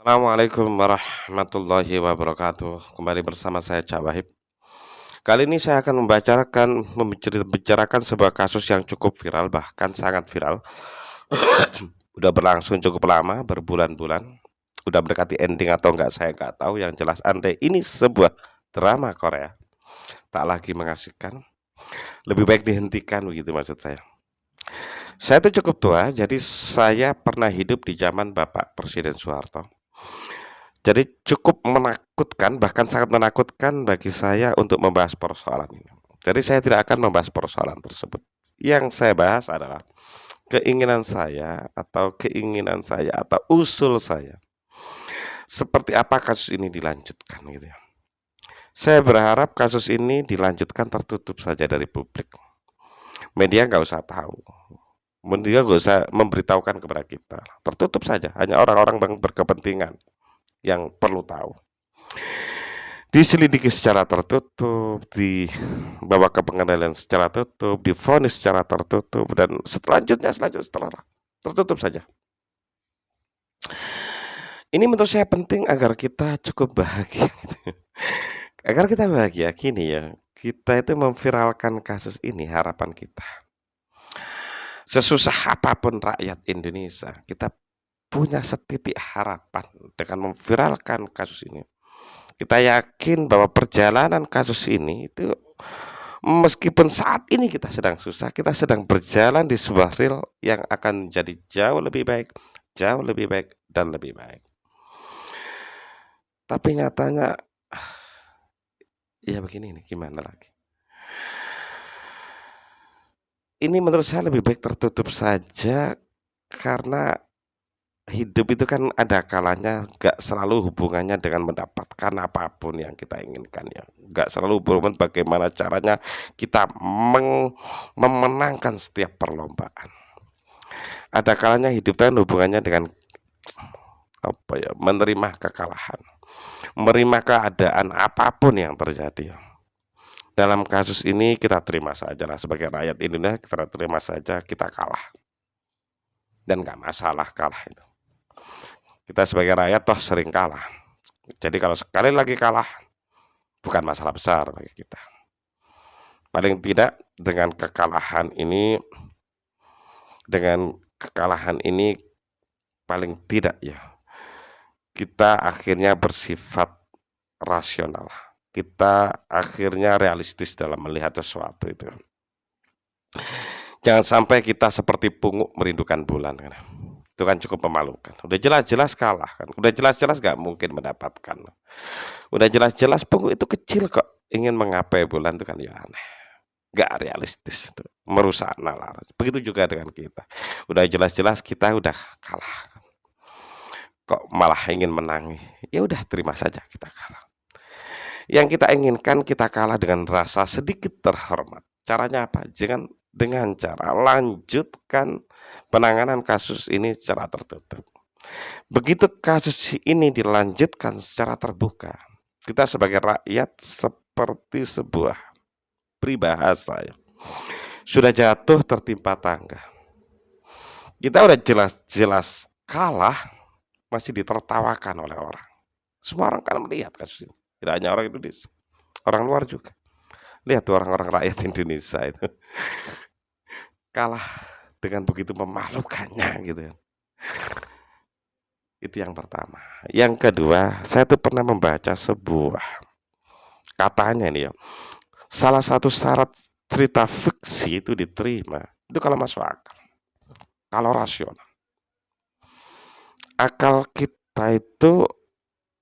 Assalamualaikum warahmatullahi wabarakatuh. Kembali bersama saya Cak Wahib. Kali ini saya akan membicarakan sebuah kasus yang cukup viral, bahkan sangat viral. Udah berlangsung cukup lama, berbulan-bulan. Udah mendekati ending atau enggak saya nggak tahu. Yang jelas andai ini sebuah drama Korea, tak lagi mengasihkan. Lebih baik dihentikan begitu maksud saya. Saya itu cukup tua, jadi saya pernah hidup di zaman Bapak Presiden Soeharto. Jadi cukup menakutkan, bahkan sangat menakutkan bagi saya untuk membahas persoalan ini. Jadi saya tidak akan membahas persoalan tersebut. Yang saya bahas adalah keinginan saya atau usul saya. Seperti apa kasus ini dilanjutkan gitu ya. Saya berharap kasus ini dilanjutkan tertutup saja dari publik. Media nggak usah tahu. Media nggak usah memberitahukan kepada kita. Tertutup saja, hanya orang-orang yang berkepentingan yang perlu tahu. Diselidiki secara tertutup, dibawa ke pengadilan secara tertutup, divonis secara tertutup, dan selanjutnya tertutup saja. Ini menurut saya penting agar kita cukup bahagia, agar kita bahagia. Gini ya, kita itu memviralkan kasus ini, harapan kita. Sesusah apapun rakyat Indonesia, kita punya setitik harapan dengan memviralkan kasus ini. Kita yakin bahwa perjalanan kasus ini itu meskipun saat ini kita sedang susah, kita sedang berjalan di sebuah rel yang akan menjadi jauh lebih baik, dan lebih baik. Tapi nyatanya, ya begini nih, gimana lagi? Ini menurut saya lebih baik tertutup saja karena hidup itu kan ada kalanya gak selalu hubungannya dengan mendapatkan apapun yang kita inginkan ya. Gak selalu hubungan bagaimana caranya kita memenangkan setiap perlombaan. Ada kalanya hidup itu kan hubungannya dengan menerima kekalahan, menerima keadaan apapun yang terjadi. Dalam kasus ini kita terima saja lah sebagai rakyat Indonesia, kita terima saja kita kalah. Dan gak masalah kalah itu. Kita sebagai rakyat toh sering kalah. Jadi kalau sekali lagi kalah, bukan masalah besar bagi kita. Paling tidak dengan kekalahan ini paling tidak ya, kita akhirnya bersifat rasional. Kita akhirnya realistis dalam melihat sesuatu itu. Jangan sampai kita seperti pungut merindukan bulan kan. Itu kan cukup memalukan. Udah jelas-jelas kalah kan. Udah jelas-jelas gak mungkin mendapatkan. Udah jelas-jelas pungut itu kecil kok. Ingin menggapai bulan itu kan ya aneh. Gak realistis itu. Merusak nalar. Begitu juga dengan kita. Udah jelas-jelas kita udah kalah. Kok malah ingin menang. Ya udah terima saja kita kalah. Yang kita inginkan kita kalah dengan rasa sedikit terhormat. Caranya apa? Jangan dengan cara lanjutkan penanganan kasus ini secara tertutup. Begitu kasus ini dilanjutkan secara terbuka, kita sebagai rakyat seperti sebuah peribahasa ya, sudah jatuh tertimpa tangga. Kita udah jelas-jelas kalah, masih ditertawakan oleh orang. Semua orang kan melihat kasus ini. Tidak hanya orang Indonesia, orang luar juga. Lihat tuh orang-orang rakyat Indonesia itu kalah dengan begitu memalukannya gitu. Itu yang pertama. Yang kedua, saya tuh pernah membaca sebuah katanya ini ya. Salah satu syarat cerita fiksi itu diterima itu kalau masuk akal, kalau rasional. Akal kita itu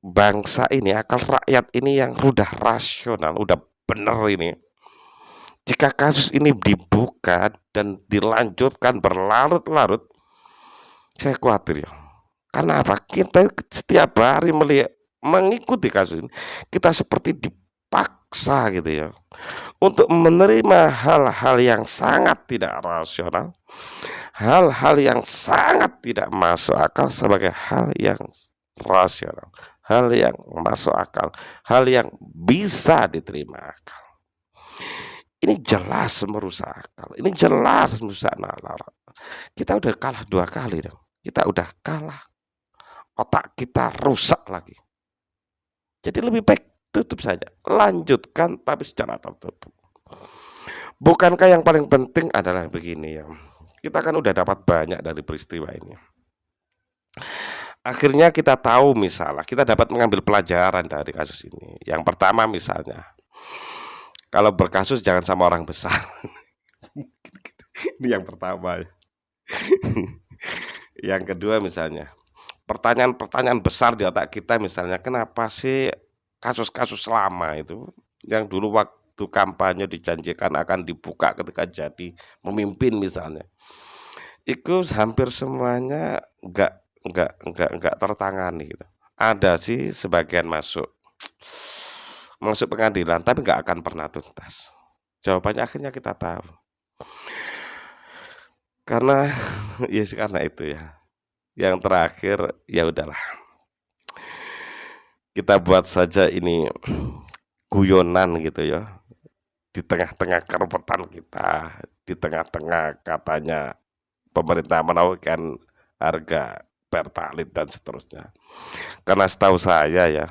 bangsa ini, akal rakyat ini yang udah rasional, udah bener ini. Jika kasus ini dibuka dan dilanjutkan berlarut-larut, saya khawatir ya. Karena apa? Kita setiap hari mengikuti kasus ini, kita seperti dipaksa gitu ya, untuk menerima hal-hal yang sangat tidak rasional, hal-hal yang sangat tidak masuk akal sebagai hal yang rasional, hal yang masuk akal, hal yang bisa diterima akal. Ini jelas merusak akal, ini jelas merusak nalar. Kita udah kalah 2 kali dong. Kita udah kalah otak kita rusak lagi. Jadi lebih baik tutup saja, lanjutkan tapi secara tertutup. Bukankah yang paling penting adalah begini ya, kita kan udah dapat banyak dari peristiwa ini. Akhirnya kita tahu misalnya, kita dapat mengambil pelajaran dari kasus ini. Yang pertama misalnya, kalau berkasus jangan sama orang besar. Ini yang pertama. Yang kedua misalnya, pertanyaan-pertanyaan besar di otak kita misalnya, kenapa sih kasus-kasus lama itu yang dulu waktu kampanye dijanjikan akan dibuka ketika jadi memimpin misalnya, itu hampir semuanya nggak tertangani gitu. Ada sih sebagian masuk pengadilan, tapi nggak akan pernah tuntas. Jawabannya akhirnya kita tahu. Karena ya karena itu ya. Yang terakhir, ya udahlah. Kita buat saja ini guyonan gitu ya. Di tengah-tengah kerepotan kita, di tengah-tengah katanya pemerintah menaikkan harga Pertalite dan seterusnya. Karena setahu saya ya,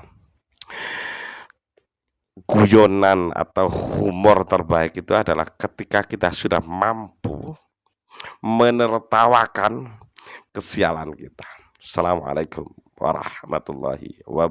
guyonan atau humor terbaik itu adalah ketika kita sudah mampu menertawakan kesialan kita. Assalamualaikum warahmatullahi wabarakatuh.